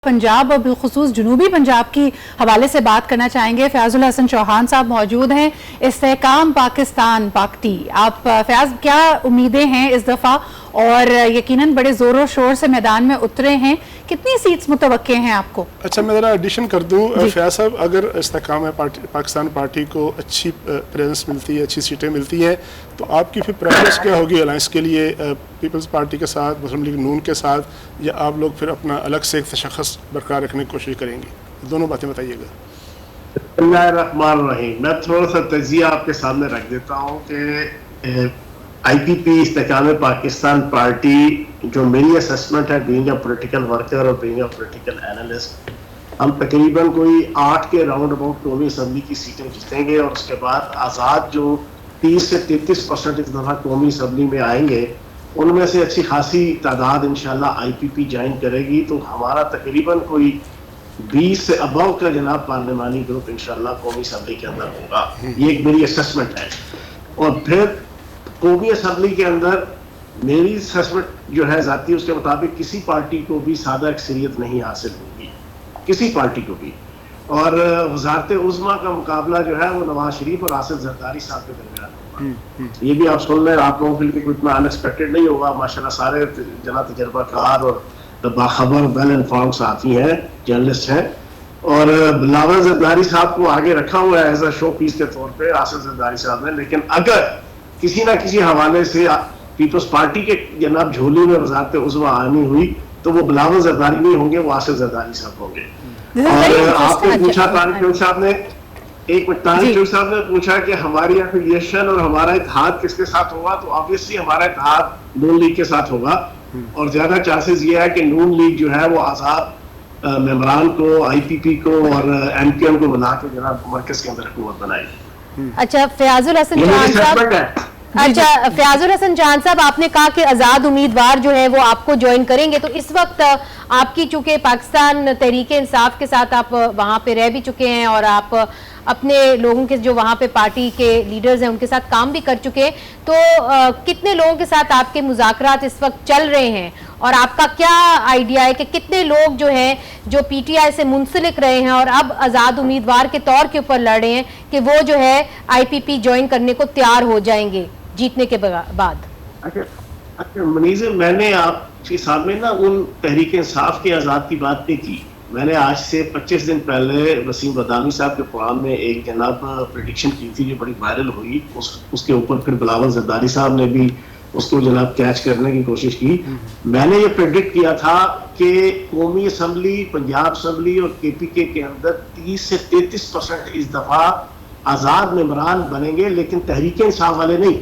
पंजाब और बिलखुसूस जनूबी पंजाब की हवाले से बात करना चाहेंगे। फयाजुल हसन चौहान साहब मौजूद हैं, इस्तेहकाम पाकिस्तान पाकटी। आप फयाज, क्या उम्मीदें हैं इस दफ़ा? और यकीनन बड़े ज़ोरों शोर से मैदान में उतरे हैं, कितनी सीट्स मुतवक्के हैं आपको? अच्छा, मैं ज़रा एडिशन कर दूँ फयाज साहब, अगर इस्तेहकाम पाकिस्तान पार्टी को अच्छी प्रेजेंस मिलती है, अच्छी सीटें मिलती हैं, तो आपकी फिर प्रेफरेंस क्या होगी अलायंस के लिए? पीपल्स पार्टी के साथ, मुस्लिम लीग नून के साथ, या आप लोग फिर अपना अलग से एक तशख़्ख़ुस बरकरार रखने की कोशिश करेंगे? दोनों बातें बताइएगा। बिस्मिल्लाहिर्रहमानिर्रहीम। मैं थोड़ा सा तजिया आपके सामने रख देता हूँ कि IPP इस्तेहकाम पाकिस्तान पार्टी, जो मेरी असेसमेंट है बीइंग अ पॉलिटिकल वर्कर और बीइंग अ पॉलिटिकल एनालिस्ट, हम तकरीबन कोई 8 के राउंड अबाउट कौमी असम्बली की सीटें जीतेंगे और उसके बाद आज़ाद जो 30 से 33% इस दफ़ा कौमी असम्बली में आएंगे, उनमें से अच्छी खासी तादाद इंशाल्लाह IPP ज्वाइन करेगी। तो हमारा तकरीबन कोई 20 से अबव का जनाब पार्लिमानी ग्रुप इंशाल्लाह कौमी असम्बली के अंदर होगा। ये एक मेरी असेसमेंट है। और फिर कौमी असम्बली के अंदर मेरी असेसमेंट जो है ज़ाती, उसके मुताबिक किसी पार्टी को भी सादा अक्सरियत नहीं हासिल होगी, किसी पार्टी को भी। और वज़ारत उज़्मा का मुकाबला जो है वो नवाज शरीफ और आसिफ जरदारी साहब के दरमियान होगा। ये भी आप सुन लें, आप लोगों के लिए कोई इतना अनएक्सपेक्टेड नहीं होगा। माशाल्लाह सारे जना तजर्बाकार और बाखबर वेल इन्फॉर्म्ड साथी हैं, जर्नलिस्ट हैं। और बिलावल जरदारी साहब को आगे रखा हुआ है एज अ शो पीस के तौर पे आसिफ जरदारी साहब ने, लेकिन अगर किसी ना किसी हवाले से पीपल्स पार्टी के जनाब झोली में वज़ारत उज़्मा आनी हुई तो वो बिलावल जरदारी नहीं होंगे, वो आसिफ जरदारी साहब होंगे। और आपने पूछा तारिक साहब ने, एक मिनट, तारिक साहब ने पूछा कि हमारी एफिलिएशन और हमारा इत्तेहाद किसके साथ होगा, तो ऑब्वियसली हमारा इत्तेहाद नून लीग के साथ होगा। और ज्यादा चांसेस ये है कि नून लीग जो है वो आज़ाद मेंबरान को, IPP को और MQM को बना के जनाब मरकज के अंदर हुकूमत बनाएगी। अच्छा, फयाजुल हसन चौहान साहब, फयाजुल हसन चौहान साहब, आपने कहा कि आज़ाद उम्मीदवार जो है वो आपको ज्वाइन करेंगे, तो इस वक्त आपकी चूंकि पाकिस्तान तहरीक इंसाफ के साथ आप वहाँ पे रह भी चुके हैं और आप अपने लोगों के जो वहाँ पे पार्टी के लीडर्स हैं उनके साथ काम भी कर चुके हैं, तो कितने लोगों के साथ आपके मुज़ाकरात इस वक्त चल रहे हैं और आपका क्या आइडिया है कि कितने लोग जो हैं जो PTI से मुंसलिक रहे हैं और अब आज़ाद उम्मीदवार के तौर के ऊपर लड़ रहे हैं कि वो जो है IPP ज्वाइन करने को तैयार हो जाएंगे जीतने के बाद? अच्छा मनीज़, मैंने आपके सामने ना उन तहरीक इंसाफ के आज़ाद की बात नहीं की। मैंने आज से 25 दिन पहले वसीम बदामी साहब के प्रोग्राम में एक जनाब प्रेडिक्शन की थी जो बड़ी वायरल हुई। उसके ऊपर फिर बिलावल जरदारी साहब ने भी उसको जनाब कैच करने की कोशिश की। मैंने ये प्रेडिक्ट किया था कि कौमी असम्बली, पंजाब असम्बली और KPK के अंदर 30 से 33% इस दफ़ा आज़ाद मेंबरान बनेंगे, लेकिन तहरीक इंसाफ वाले नहीं।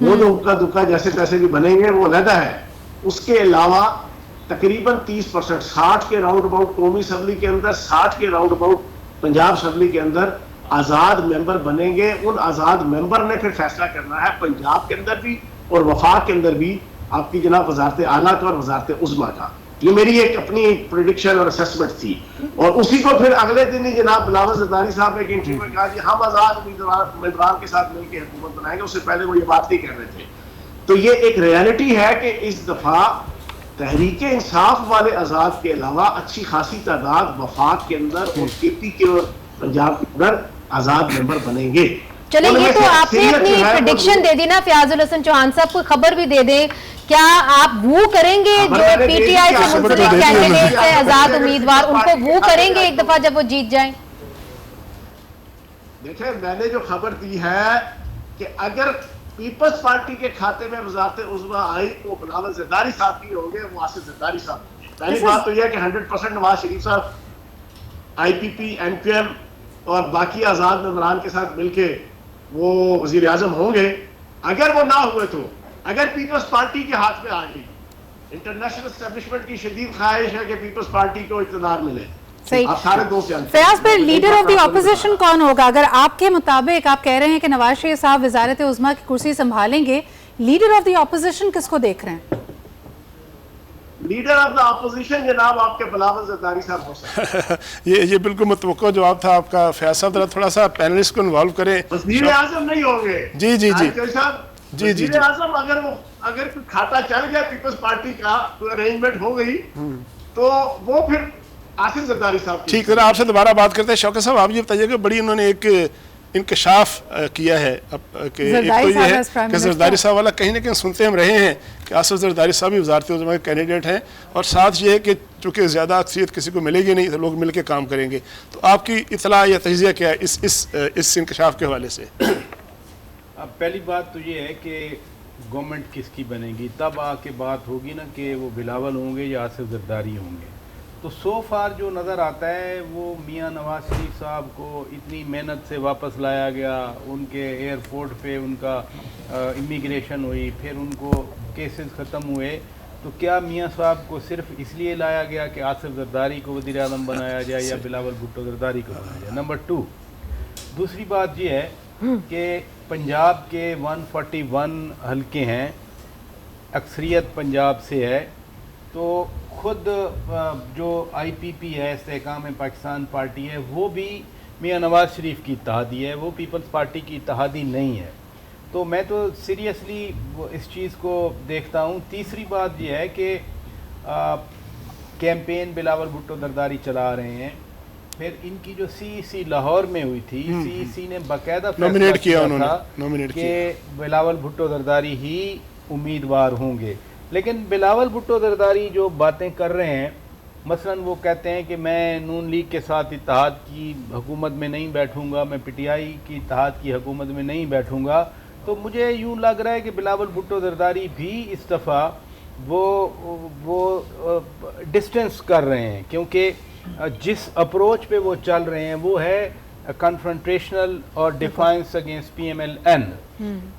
वो जो उक्का दुक्का जैसे तैसे भी बनेंगे वो अलग है। उसके अलावा तकरीबन 30%, 60 के राउंड अबाउट कौमी असम्बली के अंदर, 60 के राउंड अबाउट पंजाब असम्बली के अंदर आज़ाद मेंबर बनेंगे। उन आज़ाद मेंबर ने फिर फैसला करना है पंजाब के अंदर भी और वफाक के अंदर भी आपकी जनाब वज़ारत आला का और वज़ारत उज़्मा का। ये मेरी एक अपनी प्रेडिक्शन और असेसमेंट थी। और उसी को फिर अगले दिन ही जनाब बिलावल जरदारी साहब ने एक इंटरव्यू में कहा कि हम आज़ाद उम्मीदवार के साथ मिलकर हुकूमत बनाएंगे। उससे पहले वो ये बात नहीं कर रहे थे। तो ये एक रियलिटी है कि इस दफ़ा तहरीक इंसाफ वाले आज़ाद के अलावा अच्छी खासी तादाद वफाक के अंदर और KPK और पंजाब के अंदर आज़ाद मेंबर बनेंगे। चलिए, ये तो आपने अपनी प्रेडिक्शन दे दी ना फयाजुल हसन चौहान साहब, को खबर भी दे दें, क्या आप वो करेंगे जो PTI से मुंसलिक कैंडिडेट है आज़ाद उम्मीदवार, उनको वो करेंगे एक दफा जब वो जीत जाएं? देखिए, मैंने जो खबर दी है कि अगर पीपल्स पार्टी के खाते में वज़ारत उज़्मा आई तो बिलावल जरदारी साहब की होंगे, वो आसिफ जरदारी साहब। पहली बात तो यह है कि 100% नवाज शरीफ साहब IPP, MQM और बाकी आज़ाद मेंबरान के साथ मिलके वो वज़ीर आज़म होंगे। अगर वो ना हुए तो, अगर पीपल्स पार्टी के हाथ में आ गई, इंटरनेशनल एस्टेब्लिशमेंट की शदीद ख्वाहिश है कि पीपल्स पार्टी को इक़्तिदार मिले। सही। आप सारे दोस्त जानते फयाज, पर लीडर ऑफ द ऑपोजिशन कौन होगा? अगर आपके मुताबिक आप कह रहे हैं कि नवाज शरीफ साहब वज़ारत उज़्मा की कुर्सी संभालेंगे, लीडर ऑफ द ऑपोजिशन किसको देख रहे हैं? लीडर ऑफ द ऑपोजिशन जनाब आपके बिलावल जरदारी साहब हो सकते हैं। ये बिल्कुल मुतवक्का जवाब था आपका। फयाज साहब थोड़ा सा पैनलिस्ट को इन्वॉल्व करें। वज़ीर आज़म नहीं होंगे। जी जी जी जी जी। वज़ीर आज़म अगर खाता चल गया, पीपल्स पार्टी का अरेंजमेंट हो गई, तो वो फिर आसिफ जरदारी साहब ठीक है, आपसे दोबारा बात करते हैं। शौकत साहब, आप ये बताइए कि बड़ी उन्होंने एक इंकशाफ किया है कि एक तो ये है कि जरदारी साहब वाला कहीं ना कहीं सुनते हम रहे हैं कि आसिफ जरदारी साहब भी वज़ारत उज़्मा के कैंडिडेट हैं, और साथ ये है कि चूँकि ज़्यादा अक्सरियत किसी को मिलेगी नहीं तो लोग मिल के काम करेंगे। तो आपकी इतला या तजिया क्या है इस इंकशाफ के हवाले से? अब पहली बात तो ये है कि गवर्नमेंट किसकी बनेगी, तब आके बात होगी ना कि वो बिलावल होंगे या आसिफ जरदारी होंगे। तो सो फार जो नज़र आता है वो मियां नवाज शरीफ साहब को इतनी मेहनत से वापस लाया गया, उनके एयरपोर्ट पे उनका इमिग्रेशन हुई, फिर उनको केसेस ख़त्म हुए, तो क्या मियां साहब को सिर्फ इसलिए लाया गया कि आसिफ जरदारी को वज़ीर आज़म बनाया जाए या बिलावल भुट्टो जरदारी को बनाया जाए? नंबर 2, दूसरी बात ये है कि पंजाब के 141 हलके हैं, अक्सरियत पंजाब से है, तो खुद जो IPP है, इस्तेहकाम पाकिस्तान पार्टी है, वो भी मियां नवाज शरीफ की इत्तेहादी है, वो पीपल्स पार्टी की इत्तेहादी नहीं है। तो मैं तो सीरियसली इस चीज़ को देखता हूँ। तीसरी बात यह है कि कैंपेन बिलावल भुट्टो जरदारी चला रहे हैं, फिर इनकी जो CEC लाहौर में हुई थी, CEC ने बाकायदा नॉमिनेट किया कि बिलावल भुट्टो जरदारी ही उम्मीदवार होंगे। लेकिन बिलावल भुट्टो जरदारी जो बातें कर रहे हैं, मसलन वो कहते हैं कि मैं नून लीग के साथ इत्तेहाद की हुकूमत में नहीं बैठूंगा, मैं PTI की इत्तेहाद की हुकूमत में नहीं बैठूंगा, तो मुझे यूँ लग रहा है कि बिलावल भुट्टो जरदारी भी इस दफ़ा वो डिस्टेंस कर रहे हैं, क्योंकि जिस अप्रोच पे वो चल रहे हैं वो है कन्फ्रंटेशनल और डिफाइंस अगेंस्ट PMLN।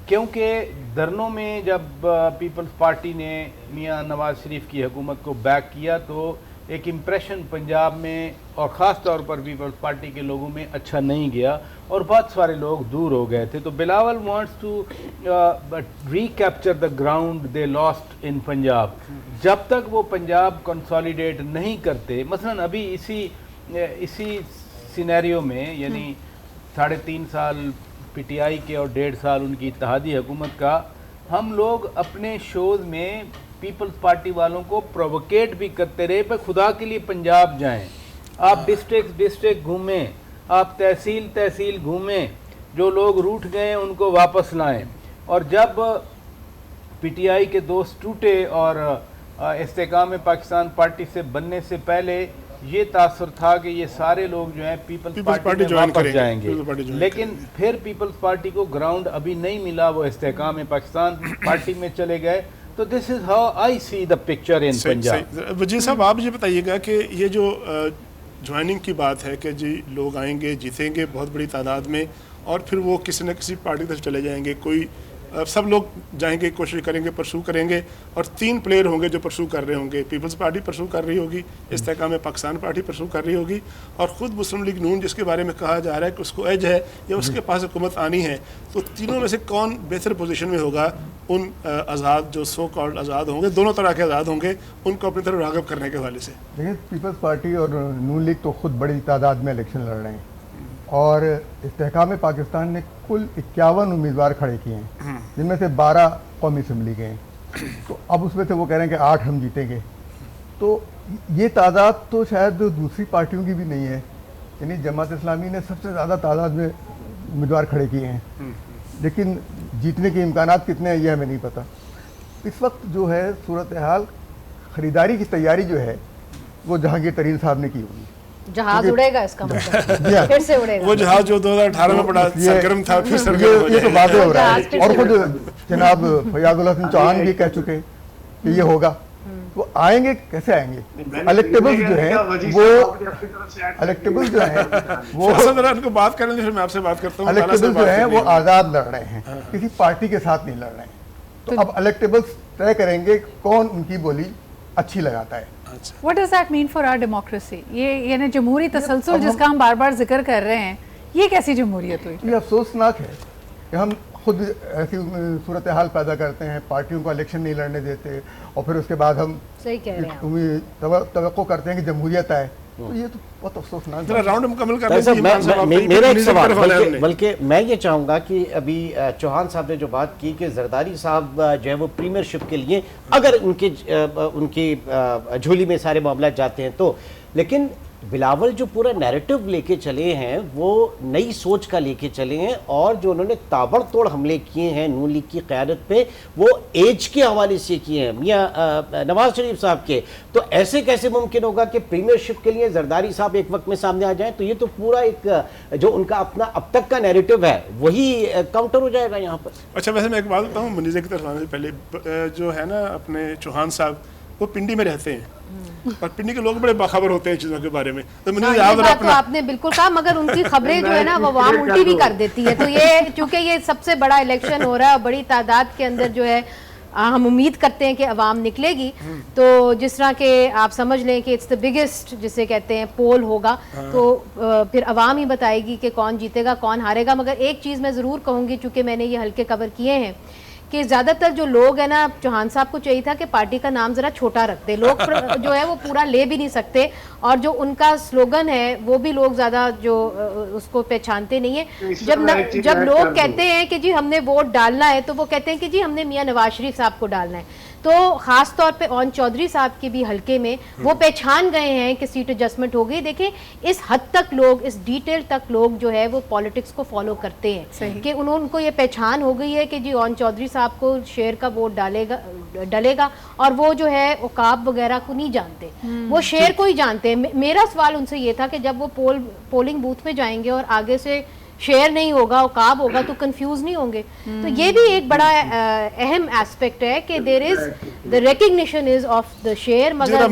क्योंकि धरनों में जब पीपल्स पार्टी ने मियां नवाज शरीफ की हुकूमत को बैक किया तो एक इम्प्रेशन पंजाब में और ख़ास तौर पर पीपल्स पार्टी के लोगों में अच्छा नहीं गया और बहुत सारे लोग दूर हो गए थे। तो Bilawal wants to recapture the ground they lost in Punjab. जब तक वो पंजाब कंसोलिडेट नहीं करते, मसलन अभी इसी सिनेरियो में, यानी 3.5 साल PTI के और 1.5 साल उनकी इत्तेहादी हुकूमत का, हम लोग अपने शोज़ में पीपल्स पार्टी वालों को प्रोवोकेट भी करते रहे, पर खुदा के लिए पंजाब जाएं, आप डिस्ट्रिक्ट घूमें, आप तहसील घूमें, जो लोग रूठ गए उनको वापस लाएं। और जब PTI के दोस्त टूटे और इस्तेहकाम पाकिस्तान पार्टी से बनने से पहले ये तासर था कि ये सारे लोग जो हैं पीपल्स पार्टी में वापस जाएंगे, लेकिन फिर पीपल्स पार्टी को ग्राउंड अभी नहीं मिला, वो इस्तेहकाम पाकिस्तान पार्टी में चले गए। तो this is how I see the picture in Punjab. वजीर साहब, आप ये बताइएगा कि ये जो ज्वाइनिंग की बात है कि जी लोग आएंगे, जीतेंगे बहुत बड़ी तादाद में, और फिर वो किसी न किसी पार्टी तक चले जाएंगे, कोई सब लोग जाएंगे, कोशिश करेंगे, परसू करेंगे, और 3 प्लेयर होंगे जो परसू कर रहे होंगे। पीपल्स पार्टी परसू कर रही होगी, इस्तेहकाम पाकिस्तान पार्टी परसू कर रही होगी, और ख़ुद मुस्लिम लीग नून जिसके बारे में कहा जा रहा है कि उसको एज है या उसके पास हुकूमत आनी है। तो तीनों में से कौन बेहतर पोजीशन में होगा उन आज़ाद जो सो कॉल्ड आज़ाद होंगे, दोनों तरह के आज़ाद होंगे, उनको अपनी तरफ राग़िब करने के हवाले से? देखिए, पीपल्स पार्टी और नून लीग तो खुद बड़ी तादाद में इलेक्शन लड़ रहे हैं, और इस्तेहकाम पाकिस्तान ने कुल 51 उम्मीदवार खड़े किए हैं, जिनमें से 12 कौमी असम्बली के हैं। तो अब उसमें से वो कह रहे हैं कि 8 हम जीतेंगे। तो ये तादाद तो शायद दूसरी पार्टियों की भी नहीं है, यानी जमात इस्लामी ने सबसे ज़्यादा तादाद में उम्मीदवार खड़े किए हैं, लेकिन जीतने के इम्कानात कितने हैं ये हमें नहीं पता। इस वक्त जो है सूरत हाल, ख़रीदारी की तैयारी जो है वो जहांगीर तरीन साहब ने की होगी। जहाज उड़ेगा, इसका मतलब फिर से उड़ेगा वो जहाज जो 2018 में बड़ा सरगर्म था, फिर सरगर्म हो ये तो बातें हो रहा है। जहाज और खुद जनाब फयाजुल हसन चौहान भी कह चुके कि ये होगा। तो आएंगे, कैसे आएंगे? इलेक्टेबल्स जो है वो उनको बात करें, फिर मैं आपसे बात करता हूँ। इलेक्टेबल्स जो है वो आज़ाद लड़ रहे हैं, किसी पार्टी के साथ नहीं लड़ रहे हैं। तो अब इलेक्टेबल्स तय करेंगे कौन उनकी बोली अच्छी लगाता है। What does that mean for our democracy? ये ना जमहूरी तसलसल जिसका हम बार बार जिक्र कर रहे हैं, ये कैसी जमहूरियत हुई? ये अफसोसनाक है कि हम खुद ऐसी सूरत हाल पैदा करते हैं, पार्टियों को इलेक्शन नहीं लड़ने देते, और फिर उसके बाद हम सही कह रहे हैं तवक्को करते हैं कि जमहूरियत आए। तो ये तो बहुत अफसोसनाक है। राउंड मुकम्मल मेरा एक सवाल, बल्कि मैं ये चाहूँगा कि अभी चौहान साहब ने जो बात की कि जरदारी साहब जो है वो प्रीमियरशिप के लिए अगर उनकी झोली में सारे मामला जाते हैं तो, लेकिन بلاول جو پورا نیریٹو لے کے چلے ہیں وہ نئی سوچ کا لے کے چلے ہیں، اور جو انہوں نے تابڑ توڑ حملے کیے ہیں نون لیگ کی قیادت پہ وہ ایج کے حوالے سے کیے ہیں میاں نواز شریف صاحب کے، تو ایسے کیسے ممکن ہوگا کہ پریمیئر شپ کے لیے زرداری صاحب ایک وقت میں سامنے آ جائیں؟ تو یہ تو پورا ایک جو ان کا اپنا اب تک کا نیریٹو ہے وہی کاؤنٹر ہو جائے گا یہاں پر۔ اچھا ویسے میں ایک بات بتاؤں منیزہ کی طرف آنے سے پہلے، جو ہے نا اپنے چوہان صاحب وہ پنڈی میں رہتے ہیں اور پنڈی کے لوگ بڑے باخبر ہوتے ہیں چیزوں کے بارے میں، تو یہ بات تو آپ نے بالکل کہا، مگر ان کی خبریں جو ہے نا وہ عوام الٹی بھی کر دیتی ہے، تو یہ چونکہ یہ سب سے بڑا الیکشن ہو رہا ہے اور بڑی تعداد کے اندر جو ہے ہم امید کرتے ہیں کہ عوام نکلے گی، تو جس طرح کہ آپ سمجھ لیں کہ اٹس دا بگیسٹ جسے کہتے ہیں پول ہوگا، تو پھر عوام ہی بتائے گی کہ کون جیتے گا کون ہارے گا۔ مگر ایک چیز میں ضرور کہوں گی، چونکہ میں نے یہ حلقے کور کیے ہیں، کہ زیادہ تر جو لوگ ہیں نا، چوہان صاحب کو چاہیے تھا کہ پارٹی کا نام ذرا چھوٹا رکھ دے، لوگ جو ہے وہ پورا لے بھی نہیں سکتے، اور جو ان کا سلوگن ہے وہ بھی لوگ زیادہ جو اس کو پہچانتے نہیں ہیں۔ جب لوگ کہتے ہیں کہ جی ہم نے ووٹ ڈالنا ہے تو وہ کہتے ہیں کہ جی ہم نے میاں نواز شریف صاحب کو ڈالنا ہے، تو خاص طور پہ اون چودھری صاحب کے بھی حلقے میں وہ پہچان گئے ہیں کہ سیٹ ایڈجسٹمنٹ ہو گئی۔ دیکھیں اس حد تک لوگ، اس ڈیٹیل تک لوگ جو ہے وہ پالیٹکس کو فالو کرتے ہیں کہ ان کو یہ پہچان ہو گئی ہے کہ جی اون چودھری صاحب کو شیر کا ووٹ ڈلے گا، اور وہ جو ہے عقاب وغیرہ کو نہیں جانتے، وہ شیر کو ہی جانتے ہیں۔ میرا سوال ان سے یہ تھا کہ جب وہ پولنگ بوتھ میں جائیں گے اور آگے سے شیئر نہیں ہوگا عقاب ہوگا تو کنفیوز نہیں ہوں گے، تو یہ بھی ایک بڑا اہم ایسپیکٹ ہے کہ there is the recognition is of the share, مگر